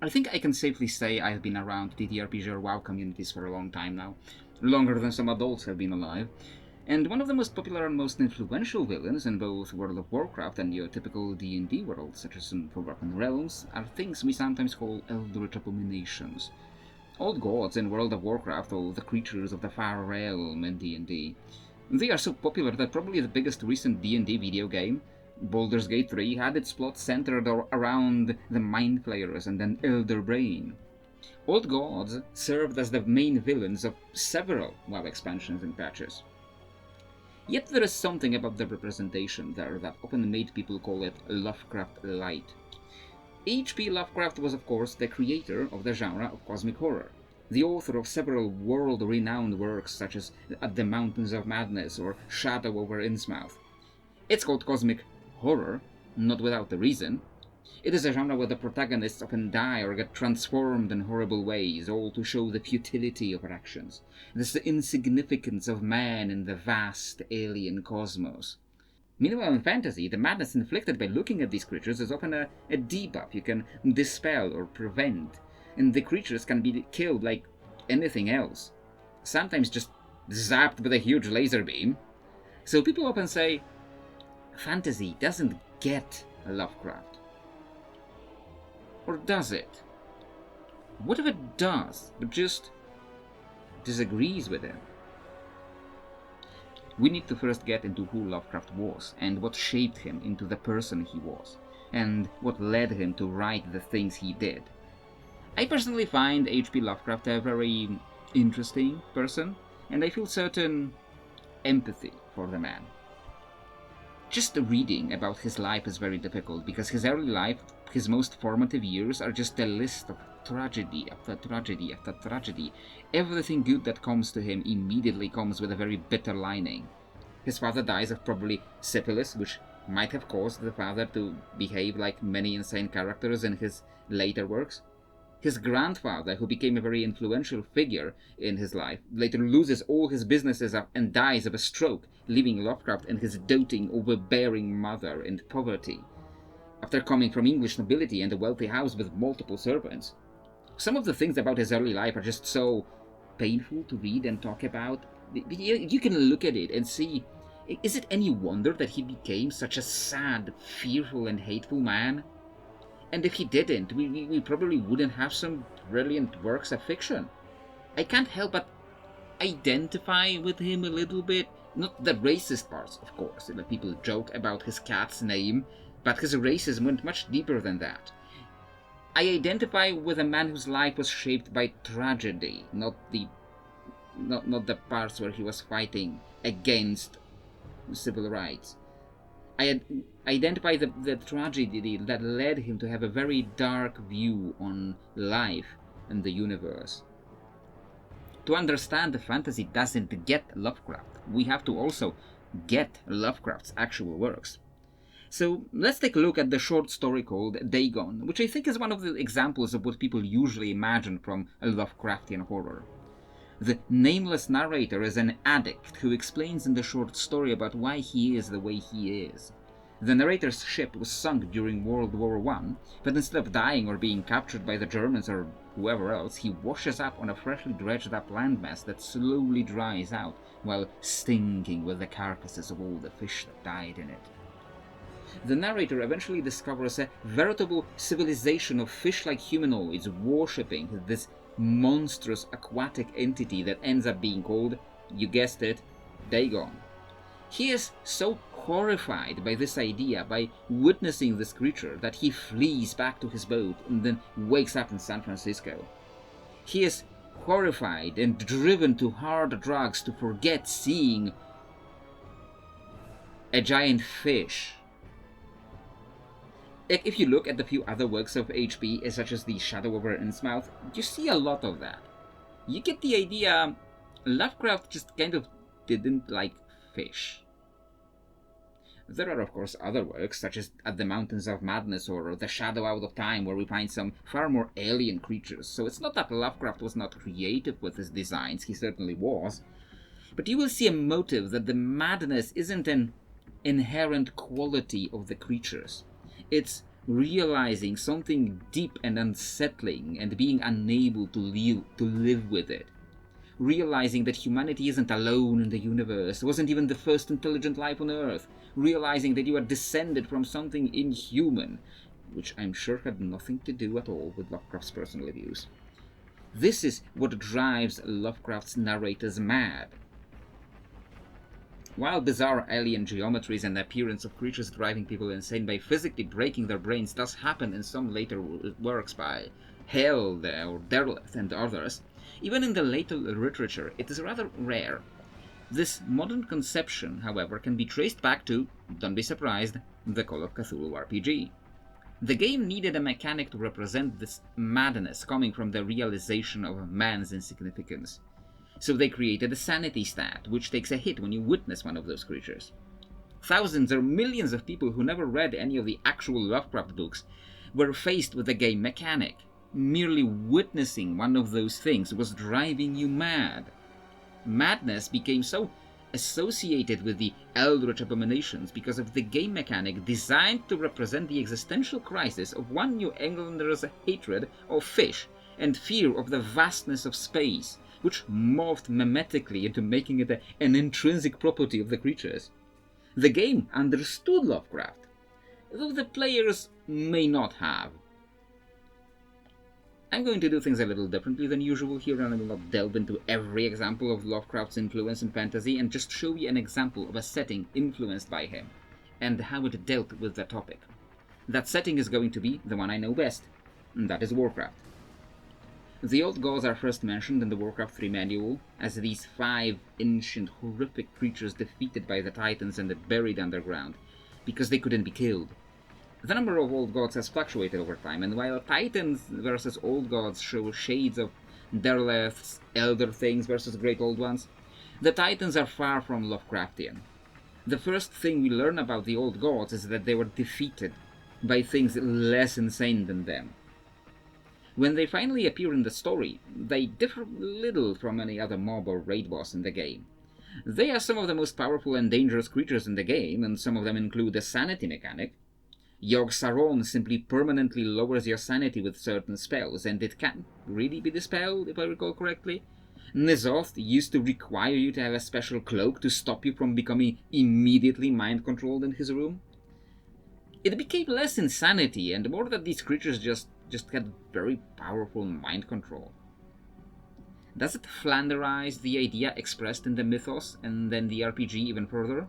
I think I can safely say I've been around TTRPG or WoW communities for a long time now, longer than some adults have been alive, and one of the most popular and most influential villains in both World of Warcraft and your typical D&D world, such as in Forgotten Realms, are things we sometimes call eldritch abominations. Old gods in World of Warcraft, or the creatures of the Far Realm in D&D. They are so popular that probably the biggest recent D&D video game, Baldur's Gate 3, had its plot centered around the Mind Flayers and an Elder Brain. Old gods served as the main villains of several WoW expansions and patches. Yet there is something about the representation there that often made people call it Lovecraft Light. H.P. Lovecraft was of course the creator of the genre of cosmic horror, the author of several world-renowned works such as At the Mountains of Madness or Shadow over Innsmouth. It's called cosmic horror, not without a reason. It is a genre where the protagonists often die or get transformed in horrible ways, all to show the futility of their actions, the insignificance of man in the vast alien cosmos. Meanwhile, in fantasy, the madness inflicted by looking at these creatures is often a debuff you can dispel or prevent, and the creatures can be killed like anything else, sometimes just zapped with a huge laser beam. So people often say, fantasy doesn't get Lovecraft. Or does it? What if it does, but just disagrees with him? We need to first get into who Lovecraft was, and what shaped him into the person he was, and what led him to write the things he did. I personally find H.P. Lovecraft a very interesting person, and I feel certain empathy for the man. Just reading about his life is very difficult, because his early life, his most formative years, are just a list of tragedy after tragedy after tragedy. Everything good that comes to him immediately comes with a very bitter lining. His father dies of probably syphilis, which might have caused the father to behave like many insane characters in his later works. His grandfather, who became a very influential figure in his life, later loses all his businesses and dies of a stroke, leaving Lovecraft and his doting, overbearing mother in poverty, after coming from English nobility and a wealthy house with multiple servants. Some of the things about his early life are just so painful to read and talk about. You can look at it and see, is it any wonder that he became such a sad, fearful and hateful man? And if he didn't, we probably wouldn't have some brilliant works of fiction. I can't help but identify with him a little bit. Not the racist parts, of course. People joke about his cat's name, but his racism went much deeper than that. I identify with a man whose life was shaped by tragedy, not the parts where he was fighting against civil rights. I identify the tragedy that led him to have a very dark view on life and the universe. To understand the fantasy doesn't get Lovecraft, we have to also get Lovecraft's actual works. So let's take a look at the short story called Dagon, which I think is one of the examples of what people usually imagine from a Lovecraftian horror. The nameless narrator is an addict who explains in the short story about why he is the way he is. The narrator's ship was sunk during World War I, but instead of dying or being captured by the Germans or whoever else, he washes up on a freshly dredged up landmass that slowly dries out while stinking with the carcasses of all the fish that died in it. The narrator eventually discovers a veritable civilization of fish-like humanoids worshipping this monstrous aquatic entity that ends up being called, you guessed it, Dagon. He is so horrified by this idea, by witnessing this creature, that he flees back to his boat and then wakes up in San Francisco. He is horrified and driven to hard drugs to forget seeing a giant fish. If you look at the few other works of H.P., such as The Shadow over Innsmouth, you see a lot of that. You get the idea Lovecraft just kind of didn't like fish. There are of course other works, such as At the Mountains of Madness or The Shadow Out of Time, where we find some far more alien creatures, so it's not that Lovecraft was not creative with his designs, he certainly was. But you will see a motive that the madness isn't an inherent quality of the creatures. It's realizing something deep and unsettling and being unable to live with it. Realizing that humanity isn't alone in the universe, wasn't even the first intelligent life on Earth. Realizing that you are descended from something inhuman, which I'm sure had nothing to do at all with Lovecraft's personal views. This is what drives Lovecraft's narrators mad. While bizarre alien geometries and the appearance of creatures driving people insane by physically breaking their brains does happen in some later works by Hell or Derleth and others, even in the later literature it is rather rare. This modern conception, however, can be traced back to, don't be surprised, the Call of Cthulhu RPG. The game needed a mechanic to represent this madness coming from the realization of man's insignificance. So they created a sanity stat, which takes a hit when you witness one of those creatures. Thousands or millions of people who never read any of the actual Lovecraft books were faced with the game mechanic. Merely witnessing one of those things was driving you mad. Madness became so associated with the eldritch abominations because of the game mechanic designed to represent the existential crisis of one New Englander's hatred of fish and fear of the vastness of space, which morphed mimetically into making it an intrinsic property of the creatures. The game understood Lovecraft, though the players may not have. I'm going to do things a little differently than usual here, and I will not delve into every example of Lovecraft's influence in fantasy, and just show you an example of a setting influenced by him, and how it dealt with the topic. That setting is going to be the one I know best, and that is Warcraft. The old gods are first mentioned in the Warcraft 3 manual as these 5 ancient horrific creatures defeated by the Titans and buried underground, because they couldn't be killed. The number of old gods has fluctuated over time, and while Titans versus old gods show shades of Derleth's elder things versus great old ones, the Titans are far from Lovecraftian. The first thing we learn about the old gods is that they were defeated by things less insane than them. When they finally appear in the story, they differ little from any other mob or raid boss in the game. They are some of the most powerful and dangerous creatures in the game, and some of them include a sanity mechanic. Yogg-Saron simply permanently lowers your sanity with certain spells, and it can't really be dispelled, if I recall correctly. N'Zoth used to require you to have a special cloak to stop you from becoming immediately mind-controlled in his room. It became less insanity, and more that these creatures just had very powerful mind control. Does it Flanderize the idea expressed in the mythos and then the RPG even further?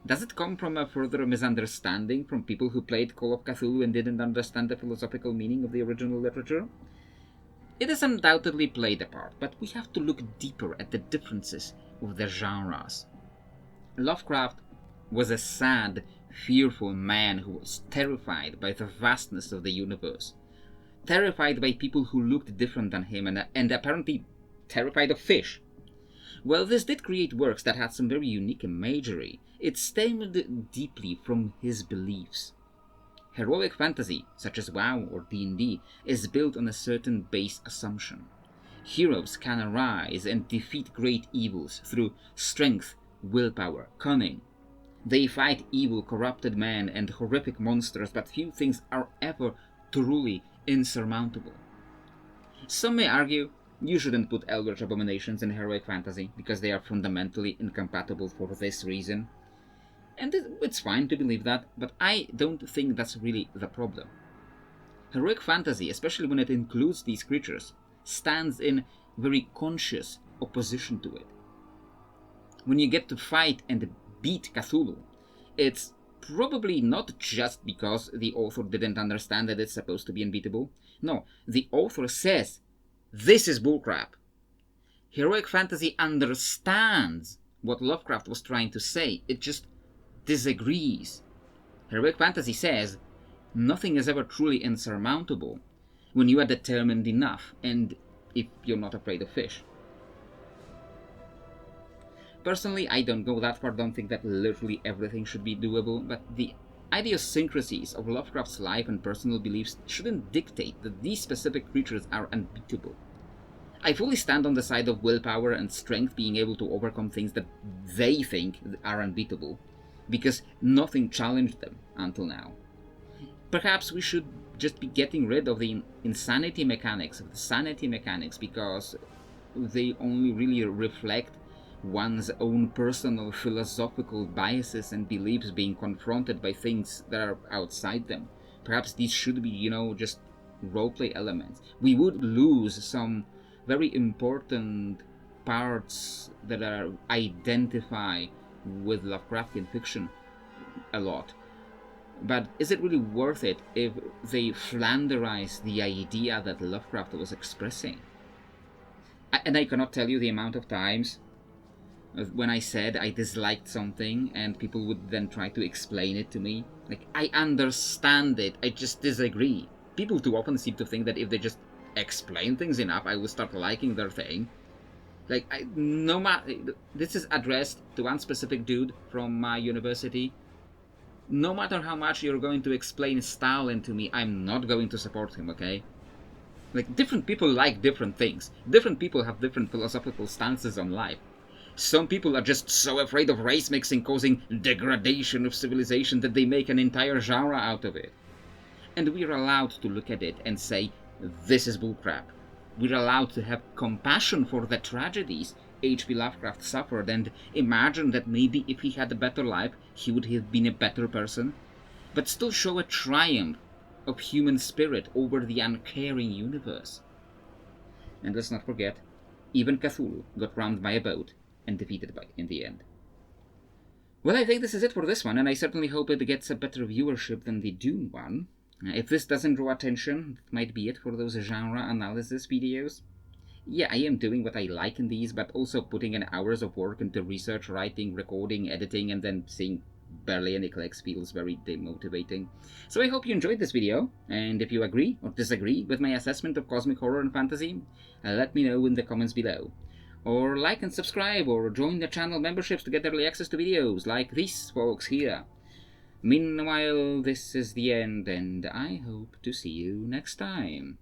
Does it come from a further misunderstanding from people who played Call of Cthulhu and didn't understand the philosophical meaning of the original literature? It has undoubtedly played a part, but we have to look deeper at the differences of the genres. Lovecraft was a sad, fearful man who was terrified by the vastness of the universe. Terrified by people who looked different than him, and apparently terrified of fish. While this did create works that had some very unique imagery, it stemmed deeply from his beliefs. Heroic fantasy, such as WoW or D&D, is built on a certain base assumption. Heroes can arise and defeat great evils through strength, willpower, cunning. They fight evil, corrupted men and horrific monsters, but few things are ever truly insurmountable. Some may argue you shouldn't put eldritch abominations in heroic fantasy because they are fundamentally incompatible for this reason. And it's fine to believe that, but I don't think that's really the problem. Heroic fantasy, especially when it includes these creatures, stands in very conscious opposition to it. When you get to fight and beat Cthulhu, it's probably not just because the author didn't understand that it's supposed to be unbeatable. No, the author says, this is bullcrap. Heroic fantasy understands what Lovecraft was trying to say, it just disagrees. Heroic fantasy says, nothing is ever truly insurmountable when you are determined enough, and if you're not afraid of fish. Personally, I don't go that far, don't think that literally everything should be doable, but the idiosyncrasies of Lovecraft's life and personal beliefs shouldn't dictate that these specific creatures are unbeatable. I fully stand on the side of willpower and strength being able to overcome things that they think are unbeatable, because nothing challenged them until now. Perhaps we should just be getting rid of the insanity mechanics, of the sanity mechanics, because they only really reflect one's own personal philosophical biases and beliefs being confronted by things that are outside them. Perhaps these should be, just roleplay elements. We would lose some very important parts that are identify with Lovecraftian fiction a lot. But is it really worth it if they flanderize the idea that Lovecraft was expressing? And I cannot tell you the amount of times when I said I disliked something and people would then try to explain it to me. Like, I understand it, I just disagree. People too often seem to think that if they just explain things enough, I will start liking their thing. Like, no matter, this is addressed to one specific dude from my university. No matter how much you're going to explain Stalin to me, I'm not going to support him, okay? Like, different people like different things. Different people have different philosophical stances on life. Some people are just so afraid of race mixing causing degradation of civilization that they make an entire genre out of it. And we're allowed to look at it and say, this is bullcrap. We're allowed to have compassion for the tragedies H.P. Lovecraft suffered and imagine that maybe if he had a better life, he would have been a better person, but still show a triumph of human spirit over the uncaring universe. And let's not forget, even Cthulhu got rammed by a boat and defeated in the end. Well, I think this is it for this one, and I certainly hope it gets a better viewership than the Dune one. If this doesn't draw attention, that might be it for those genre analysis videos. Yeah, I am doing what I like in these, but also putting in hours of work into research, writing, recording, editing, and then seeing barely any clicks feels very demotivating. So I hope you enjoyed this video, and if you agree or disagree with my assessment of cosmic horror and fantasy, let me know in the comments below. Or like and subscribe, or join the channel memberships to get early access to videos like these folks here. Meanwhile, this is the end, and I hope to see you next time.